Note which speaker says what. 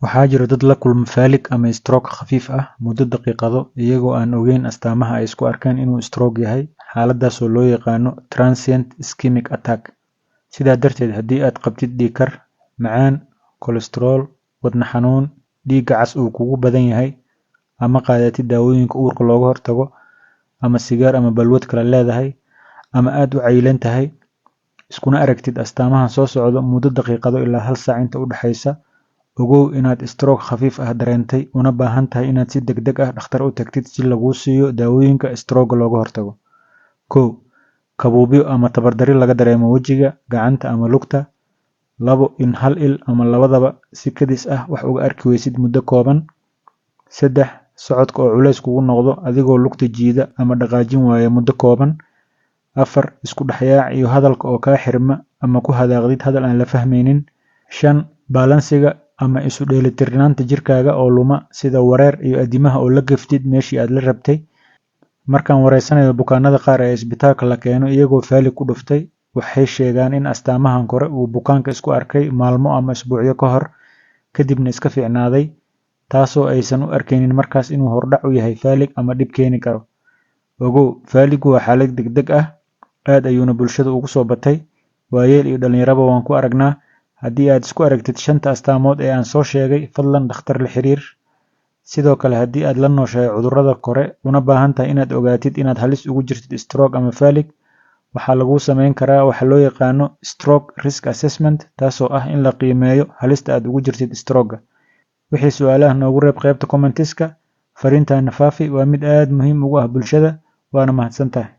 Speaker 1: Waxaa jira dad la kulma faalig ama stroke khafiif ah muddo daqiiqado iyagoo aan ogeyn astaamaha ay isku arkaan inuu stroke yahay. Xaaladaas oo loo yaqaano transient ischemic attack. Sidaa darteed, haddii aad qabtid dhiig kar, macaan, kolestarool, wadne xanuun, dhiigga cas uu kugu badan yahay, ama qaadatid daawooyinka uurka looga hortago, ama sigaar ama balwad kale leedahay, ama aad u cayilan tahay, iskuna aragtid astaamahan soo socda muddo daqiiqado ilaa hal saac inta u dhaxaysa, ogow inaad stroke khafiif ah dareentay una baahan tahay inaad si degdeg ah dhakhtar u tagtid si laguu siiyo daawooyinka stroke looga hortago. 1. Kabuubyo ama tabardari laga dareemo wejiga, gacanta ama lugta. 2. In hal il ama labadaba si kadis ah wax uga arki weysid muddo kooban. 3. Socodka oo culays kugu noqdo adigoo lugta jiida ama dhaqaajin waaya muddo kooban. 4. Isku dhexyaac iyo hadalka oo kaa xirma ama ku hadaaqdid hadal aan la fahmaynin. 5. Baalansiga ama isu dheelitirnaanta jirkaaga oo luma, sida wareer iyo adimaha oo la gaftid meeshii aad la rabtay. Markaan wareysanayo bukaanada qaar ee isbitaalka la keeno iyagoo faalig ku dhuftay, waxay sheegaan in astaamahan kore uu bukaanka isku arkay maalmo ama isbuucyo ka hor, kadibna iska fiicnaaday, taasoo aysan u arkaynin markaas inuu hordhac u yahay faalig ama dhib keeni karo. Ogow, faaligu waa xaalad degdeg ah, aad ayuuna bulshada ugu soo batay, waayeel iyo dhalinyaraba waan ku aragnaa. Haddii aad isku aragtid 5 astaamood ee aan soo sheegay, fadlan dhakhtar la xiriir. Sidoo kale, haddii aad la nooshahay cudurrada kore una baahan tahay inaad ogaatid inaad halis ugu jirtid stroke ama faalig, waxaa laguu samayn karaa waxa loo yaqaano stroke risk assessment, taasoo ah in la qiimeeyo halista aad ugu jirtid stroke-ga. Wixii su'aalaha noogu reeb qaybta comments-ka. Fariintaana faafi, waa mid aad muhiim ugu ah bulshada. Waana mahadsantahay.